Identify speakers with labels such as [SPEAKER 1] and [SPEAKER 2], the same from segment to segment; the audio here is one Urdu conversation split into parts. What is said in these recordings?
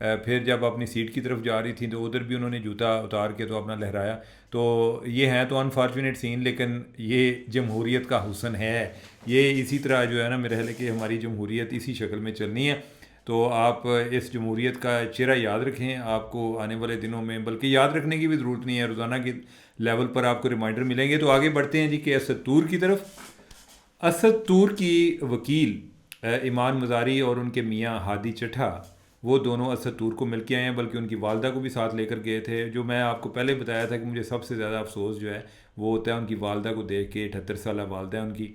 [SPEAKER 1] پھر جب اپنی سیٹ کی طرف جا رہی تھیں تو ادھر بھی انہوں نے جوتا اتار کے تو اپنا لہرایا. تو یہ ہیں تو انفارچونیٹ سین, لیکن یہ جمہوریت کا حسن ہے. یہ اسی طرح جو ہے نا, میرے خیال ہے کہ ہماری جمہوریت اسی شکل میں چلنی ہے. تو آپ اس جمہوریت کا چہرہ یاد رکھیں. آپ کو آنے والے دنوں میں, بلکہ یاد رکھنے کی بھی ضرورت نہیں ہے, روزانہ کی لیول پر آپ کو ریمائنڈر ملیں گے. تو آگے بڑھتے ہیں جی کہ اسد طور کی طرف. اسد طور کی وکیل ایمان مزاری اور ان کے میاں ہادی چٹھا, وہ دونوں اسد طور کو مل کے آئے ہیں, بلکہ ان کی والدہ کو بھی ساتھ لے کر گئے تھے. جو میں آپ کو پہلے بتایا تھا کہ مجھے سب سے زیادہ افسوس جو ہے وہ ہوتا ہے ان کی والدہ کو دیکھ کے. 78 سالہ والدہ ہے ان کی.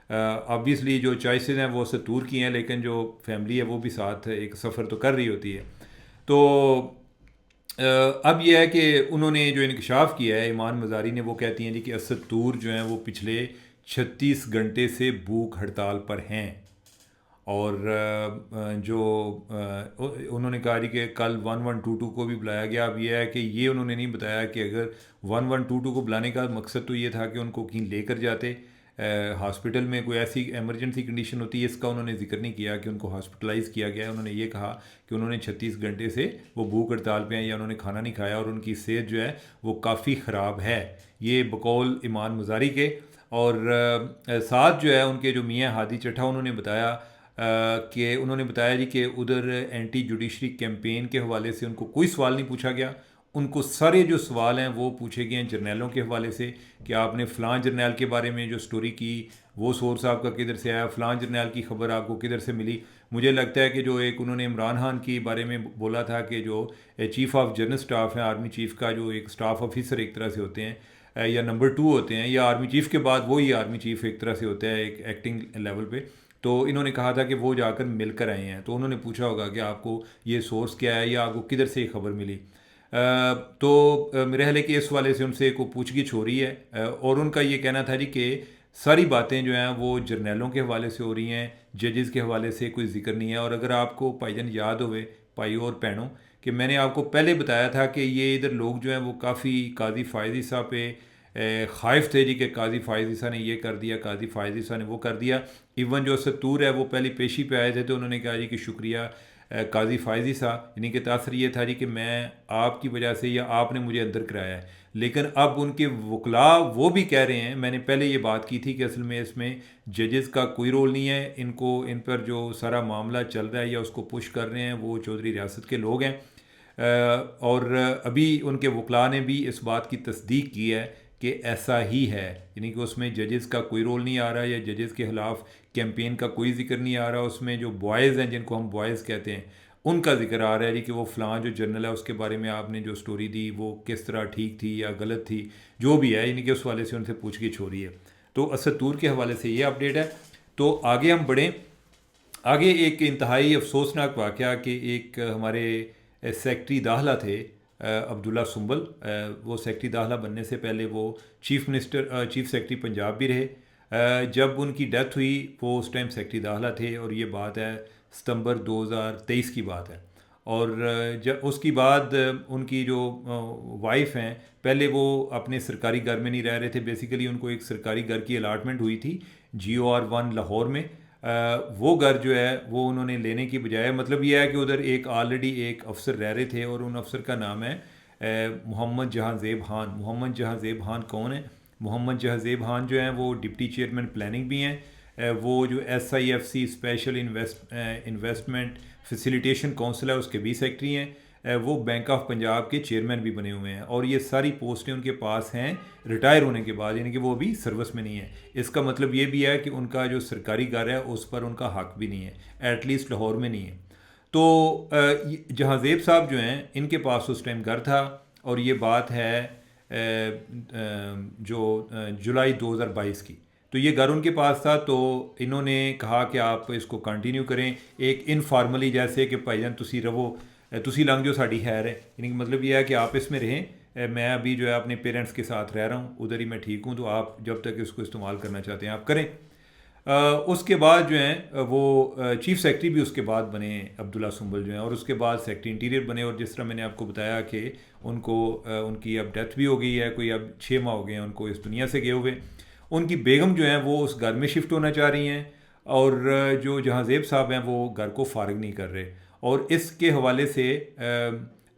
[SPEAKER 1] آبویسلی جو چوائسیز ہیں وہ اسد طور کی ہیں, لیکن جو فیملی ہے وہ بھی ساتھ ایک سفر تو کر رہی ہوتی ہے. تو اب یہ ہے کہ انہوں نے جو انکشاف کیا ہے ایمان مزاری نے, وہ کہتی ہیں جی کہ اسد طور جو ہیں وہ پچھلے 36 گھنٹے سے بھوک ہڑتال پر ہیں. اور جو انہوں نے کہا جی کہ کل 1122 کو بھی بلایا گیا. اب یہ ہے کہ یہ انہوں نے نہیں بتایا کہ اگر 1122 کو بلانے کا مقصد تو یہ تھا کہ ان کو کہیں لے کر جاتے ہاسپٹل میں, کوئی ایسی ایمرجنسی کنڈیشن ہوتی ہے, اس کا انہوں نے ذکر نہیں کیا کہ ان کو ہاسپٹلائز کیا گیا. انہوں نے یہ کہا کہ انہوں نے 36 گھنٹے سے وہ بھوک ہڑتال پہ ہیں یا انہوں نے کھانا نہیں کھایا, اور ان کی صحت جو ہے وہ کافی خراب ہے. یہ بقول ایمان مزاری کے. اور ساتھ جو ہے ان کے جو میاں ہادی چٹھا, انہوں نے بتایا کہ انہوں نے بتایا جی کہ ادھر اینٹی جوڈیشری کیمپین کے حوالے سے ان کو کوئی سوال نہیں پوچھا گیا. ان کو سارے جو سوال ہیں وہ پوچھے گئے ہیں جرنیلوں کے حوالے سے, کہ آپ نے فلاں جرنیل کے بارے میں جو سٹوری کی وہ سورس آپ کا کدھر سے آیا, فلاں جرنیل کی خبر آپ کو کدھر سے ملی. مجھے لگتا ہے کہ جو ایک انہوں نے عمران خان کے بارے میں بولا تھا کہ جو چیف آف جنرل سٹاف ہیں, آرمی چیف کا جو ایک سٹاف آفیسر ایک طرح سے ہوتے ہیں, یا نمبر 2 ہوتے ہیں, یا آرمی چیف کے بعد وہی آرمی چیف ایک طرح سے ہوتا ہے ایک ایکٹنگ لیول پہ. تو انہوں نے کہا تھا کہ وہ جا کر مل کر آئے ہیں. تو انہوں نے پوچھا ہوگا کہ آپ کو یہ سورس کیا ہے یا آپ کو کدھر سے یہ خبر ملی. تو میرے خیال ہے کہ اس والے سے ان سے کوئی پوچھ گچھ ہو رہی ہے, اور ان کا یہ کہنا تھا جی کہ ساری باتیں جو ہیں وہ جرنیلوں کے حوالے سے ہو رہی ہیں, ججز کے حوالے سے کوئی ذکر نہیں ہے. اور اگر آپ کو بھائی جان یاد ہوئے بھائیوں اور بہنوں, کہ میں نے آپ کو پہلے بتایا تھا کہ یہ ادھر لوگ جو ہیں وہ کافی قاضی فائز عیسیٰ پہ خائف تھے جی کہ قاضی فائز عیسیٰ نے یہ کر دیا, قاضی فائز عیسیٰ نے وہ کر دیا. ایون جو اسد طور ہے وہ پہلی پیشی پہ آئے تھے تو انہوں نے کہا جی کہ شکریہ قاضی فائز عیسیٰ, یعنی کہ تاثر یہ تھا جی کہ میں آپ کی وجہ سے یا آپ نے مجھے اندر کرایا ہے. لیکن اب ان کے وکلاء وہ بھی کہہ رہے ہیں, میں نے پہلے یہ بات کی تھی کہ اصل میں اس میں ججز کا کوئی رول نہیں ہے, ان پر جو سارا معاملہ چل رہا ہے یا اس کو پش کر رہے ہیں وہ چودھری ریاست کے لوگ ہیں. اور ابھی ان کے وکلاء نے بھی اس بات کی تصدیق کی ہے کہ ایسا ہی ہے, یعنی کہ اس میں ججز کا کوئی رول نہیں آ رہا, یا ججز کے خلاف کیمپین کا کوئی ذکر نہیں آ رہا. اس میں جو بوائز ہیں, جن کو ہم بوائز کہتے ہیں, ان کا ذکر آ رہا ہے جی کہ وہ فلاں جو جرنل ہے اس کے بارے میں آپ نے جو سٹوری دی وہ کس طرح ٹھیک تھی یا غلط تھی, جو بھی ہے, یعنی کہ اس والے سے ان سے پوچھ گچھ ہو رہی ہے. تو اسد طور کے حوالے سے یہ اپڈیٹ ہے. تو آگے ہم بڑھیں. آگے ایک انتہائی افسوسناک واقعہ کہ ایک ہمارے سیکٹری داخلہ تھے عبداللہ سنبل, وہ سیکٹری داخلہ بننے سے پہلے وہ چیف سیکٹری پنجاب بھی رہے. جب ان کی ڈیتھ ہوئی وہ اس ٹائم سیکٹری داخلہ تھے, اور یہ بات ہے ستمبر 2023 کی بات ہے. اور جب اس کی بعد ان کی جو وائف ہیں, پہلے وہ اپنے سرکاری گھر میں نہیں رہ رہے تھے. بیسیکلی ان کو ایک سرکاری گھر کی الاٹمنٹ ہوئی تھی GOR1 لاہور میں. وہ گھر جو ہے وہ انہوں نے لینے کی بجائے, مطلب یہ ہے کہ ادھر آلریڈی ایک افسر رہ رہے تھے, اور ان افسر کا نام ہے محمد جہاں زیب خان. محمد جہاں زیب خان کون ہیں؟ محمد جہاں زیب خان جو ہیں وہ ڈپٹی چیئرمین پلاننگ بھی ہیں. وہ جو SIFC special investment facilitation council ہے اس کے بھی سیکٹری ہیں. وہ بینک آف پنجاب کے چیئرمین بھی بنے ہوئے ہیں, اور یہ ساری پوسٹیں ان کے پاس ہیں ریٹائر ہونے کے بعد, یعنی کہ وہ ابھی سروس میں نہیں ہے. اس کا مطلب یہ بھی ہے کہ ان کا جو سرکاری گھر ہے اس پر ان کا حق بھی نہیں ہے, ایٹ لیسٹ لاہور میں نہیں ہے. تو جہاں زیب صاحب جو ہیں ان کے پاس اس ٹائم گھر تھا, اور یہ بات ہے جو جولائی 2022 کی. تو یہ گھر ان کے پاس تھا, تو انہوں نے کہا کہ آپ اس کو کنٹینیو کریں ایک انفارملی, جیسے کہ بھائی جان تسی رہو, تسی لنگ جو ساڑی خیر ہے, یعنی کہ مطلب یہ ہے کہ آپ اس میں رہیں, میں ابھی جو ہے اپنے پیرنٹس کے ساتھ رہ رہا ہوں, ادھر ہی میں ٹھیک ہوں, تو آپ جب تک اس کو استعمال کرنا چاہتے ہیں آپ کریں. اس کے بعد جو ہیں وہ چیف سیکٹری بھی اس کے بعد بنے عبداللہ سنبل جو ہیں, اور اس کے بعد سیکٹری انٹیریئر بنے. اور جس طرح میں نے آپ کو بتایا کہ ان کو ان کی اب ڈیتھ بھی ہو گئی ہے, کوئی اب 6 ماہ ہو گئے ہیں ان کو اس دنیا سے گئے ہوئے. ان کی بیگم جو ہیں وہ اس گھر میں شفٹ ہونا چاہ رہی ہیں, اور جو جہاں زیب صاحب ہیں وہ گھر کو فارغ نہیں کر رہے. اور اس کے حوالے سے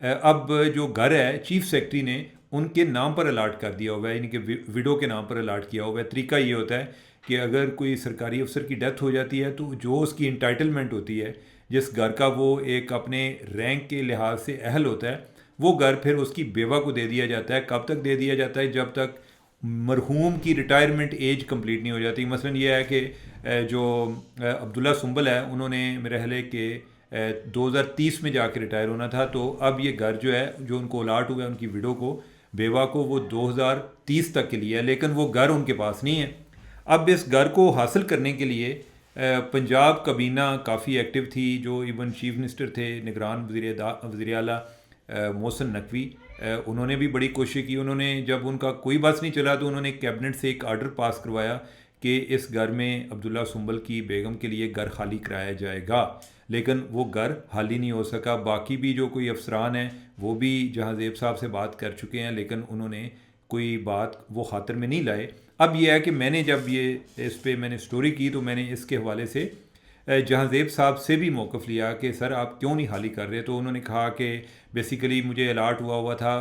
[SPEAKER 1] اب جو گھر ہے چیف سیکرٹری نے ان کے نام پر الاٹ کر دیا ہوا ہے، یعنی کہ وڈو کے نام پر الاٹ کیا ہوا ہے. طریقہ یہ ہوتا ہے کہ اگر کوئی سرکاری افسر کی ڈیتھ ہو جاتی ہے تو جو اس کی انٹائٹلمنٹ ہوتی ہے، جس گھر کا وہ ایک اپنے رینک کے لحاظ سے اہل ہوتا ہے، وہ گھر پھر اس کی بیوہ کو دے دیا جاتا ہے. کب تک دے دیا جاتا ہے؟ جب تک مرحوم کی ریٹائرمنٹ ایج کمپلیٹ نہیں ہو جاتی. مثلا یہ ہے کہ جو عبداللہ سنبل ہے، انہوں نے میرے خیال ہے کہ 2030 میں جا کے ریٹائر ہونا تھا، تو اب یہ گھر جو ہے جو ان کو الاٹ ہوا ہے ان کی وڈو کو، بیوہ کو، وہ 2030 تک کے لیے ہے، لیکن وہ گھر ان کے پاس نہیں ہے. اب اس گھر کو حاصل کرنے کے لیے پنجاب کابینہ کافی ایکٹیو تھی، جو ایون چیف منسٹر تھے، نگران وزیر اعلیٰ محسن نقوی، انہوں نے بھی بڑی کوشش کی. انہوں نے جب ان کا کوئی بس نہیں چلا تو انہوں نے کیبنٹ سے ایک آرڈر پاس کروایا کہ اس گھر میں عبداللہ سنبل کی بیگم کے لیے گھر خالی کرایا جائے گا، لیکن وہ گھر خالی نہیں ہو سکا. باقی بھی جو کوئی افسران ہیں وہ بھی جہاں زیب صاحب سے بات کر چکے ہیں، لیکن انہوں نے کوئی بات وہ خاطر میں نہیں لائے. اب یہ ہے کہ میں نے جب یہ اس پہ میں نے سٹوری کی تو میں نے اس کے حوالے سے جہاں زیب صاحب سے بھی موقف لیا کہ سر آپ کیوں نہیں خالی کر رہے. تو انہوں نے کہا کہ بیسیکلی مجھے الاٹ ہوا تھا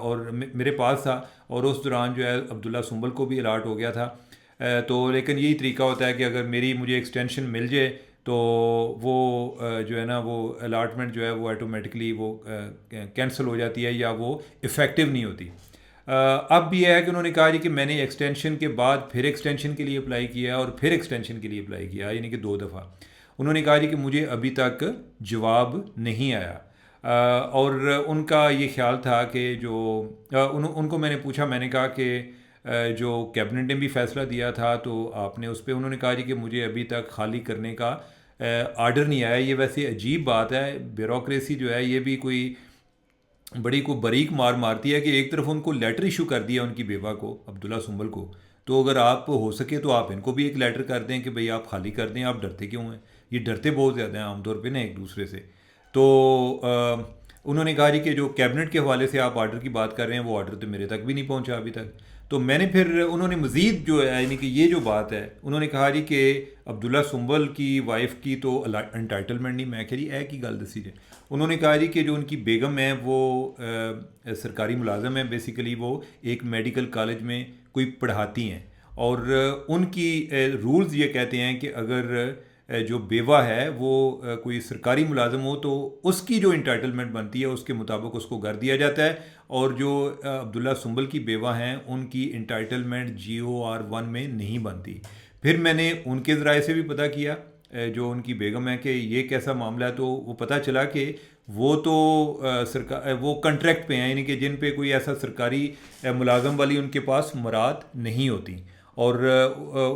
[SPEAKER 1] اور میرے پاس تھا، اور اس دوران جو ہے عبداللہ سنبل کو بھی الاٹ ہو گیا تھا. تو لیکن یہی طریقہ ہوتا ہے کہ اگر مجھے ایکسٹینشن مل جائے تو وہ جو ہے نا وہ الاٹمنٹ جو ہے وہ آٹومیٹکلی وہ کینسل ہو جاتی ہے یا وہ افیکٹو نہیں ہوتی. اب بھی یہ ہے کہ انہوں نے کہا جی کہ میں نے ایکسٹینشن کے بعد پھر ایکسٹینشن کے لیے اپلائی کیا اور پھر ایکسٹینشن کے لیے اپلائی کیا، یعنی کہ 2 دفعہ. انہوں نے کہا جی کہ مجھے ابھی تک جواب نہیں آیا. اور ان کا یہ خیال تھا کہ جو ان کو میں نے پوچھا، میں نے کہا کہ جو کیبنٹ نے بھی فیصلہ دیا تھا تو آپ نے اس پہ، انہوں نے کہا جی کہ مجھے ابھی تک خالی کرنے کا آرڈر نہیں آیا. یہ ویسے عجیب بات ہے، بیوروکریسی جو ہے یہ بھی کوئی باریک مارتی ہے کہ ایک طرف ان کو لیٹر ایشو کر دیا ان کی بیوہ کو، عبداللہ سنبل کو، تو اگر آپ ہو سکے تو آپ ان کو بھی ایک لیٹر کر دیں کہ بھئی آپ خالی کر دیں. آپ ڈرتے کیوں ہیں؟ یہ ڈرتے بہت زیادہ ہیں عام طور پہ نا ایک دوسرے سے. تو انہوں نے کہا جی کہ جو کیبنٹ کے حوالے سے آپ آرڈر کی بات کر رہے ہیں وہ آرڈر تو میرے تک بھی نہیں پہنچا ابھی تک. تو میں نے پھر انہوں نے مزید جو ہے یعنی کہ یہ جو بات ہے انہوں نے کہا جی کہ عبداللہ سنبل کی وائف کی تو انٹائٹلمنٹ نہیں. میں کہہ رہی ہے کی گل دسی جائے. انہوں نے کہا جی کہ جو ان کی بیگم ہے وہ سرکاری ملازم ہیں، بیسیکلی وہ ایک میڈیکل کالج میں کوئی پڑھاتی ہیں، اور ان کی رولز یہ کہتے ہیں کہ اگر جو بیوہ ہے وہ کوئی سرکاری ملازم ہو تو اس کی جو انٹائٹلمنٹ بنتی ہے اس کے مطابق اس کو گھر دیا جاتا ہے، اور جو عبداللہ سنبل کی بیوہ ہیں ان کی انٹائٹلمنٹ GOR1 میں نہیں بنتی. پھر میں نے ان کے ذرائع سے بھی پتہ کیا جو ان کی بیگم ہے کہ یہ کیسا معاملہ ہے، تو وہ پتہ چلا کہ وہ تو وہ کنٹریکٹ پہ ہیں، یعنی کہ جن پہ کوئی ایسا سرکاری ملازم والی ان کے پاس مراد نہیں ہوتی. اور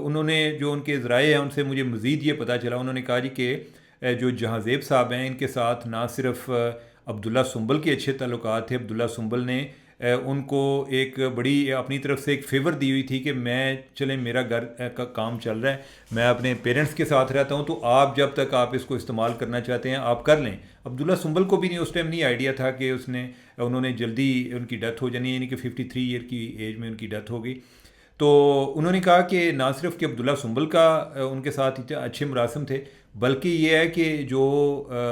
[SPEAKER 1] انہوں نے جو ان کے ذرائع ہیں ان سے مجھے مزید یہ پتہ چلا، انہوں نے کہا جی کہ جو جہاں زیب صاحب ہیں ان کے ساتھ نہ صرف عبداللہ سنبل کے اچھے تعلقات تھے، عبداللہ سنبل نے ان کو ایک بڑی اپنی طرف سے ایک فیور دی ہوئی تھی کہ میں چلیں میرا گھر کا کام چل رہا ہے، میں اپنے پیرنٹس کے ساتھ رہتا ہوں، تو آپ جب تک آپ اس کو استعمال کرنا چاہتے ہیں آپ کر لیں. عبداللہ سنبل کو بھی نہیں اس ٹائم نہیں آئیڈیا تھا کہ انہوں نے جلدی ان کی ڈیتھ ہو جانی ہے، یعنی کہ 53 ایئر کی ایج میں ان کی ڈیتھ ہو گئی. تو انہوں نے کہا کہ نہ صرف کہ عبداللہ سنبل کا ان کے ساتھ اچھے مراسم تھے، بلکہ یہ ہے کہ جو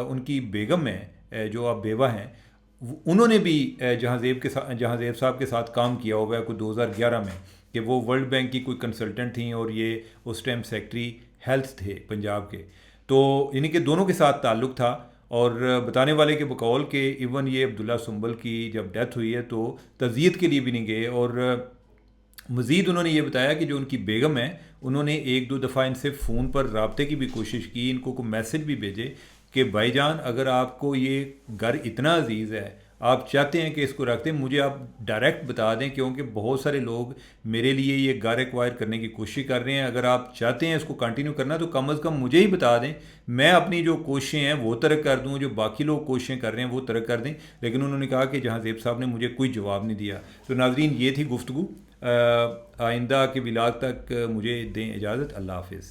[SPEAKER 1] ان کی بیگم ہیں جو اب بیوہ ہیں انہوں نے بھی جہاں زیب صاحب کے ساتھ کام کیا ہوا ہے کوئی 2011 میں، کہ وہ ورلڈ بینک کی کوئی کنسلٹنٹ تھیں اور یہ اس ٹائم سیکٹری ہیلتھ تھے پنجاب کے. تو یعنی کہ دونوں کے ساتھ تعلق تھا. اور بتانے والے کے بقول کہ ایون یہ عبداللہ سنبل کی جب ڈیتھ ہوئی ہے تو تعزیت کے لیے بھی نہیں گئے. اور مزید انہوں نے یہ بتایا کہ جو ان کی بیگم ہیں انہوں نے 1-2 دفعہ ان سے فون پر رابطے کی بھی کوشش کی، ان کو کوئی میسج بھی بھیجے کہ بھائی جان اگر آپ کو یہ گھر اتنا عزیز ہے، آپ چاہتے ہیں کہ اس کو رکھ دیں، مجھے آپ ڈائریکٹ بتا دیں، کیونکہ بہت سارے لوگ میرے لیے یہ گھر ایکوائر کرنے کی کوشش کر رہے ہیں. اگر آپ چاہتے ہیں اس کو کنٹینیو کرنا تو کم از کم مجھے ہی بتا دیں، میں اپنی جو کوششیں ہیں وہ ترک کر دوں، جو باقی لوگ کوششیں کر رہے ہیں وہ ترک کر دیں. لیکن انہوں نے کہا کہ جہاں زیب صاحب نے مجھے کوئی جواب نہیں دیا. تو ناظرین یہ تھی گفتگو. آئندہ کے ولاگ تک مجھے دیں اجازت. اللہ حافظ.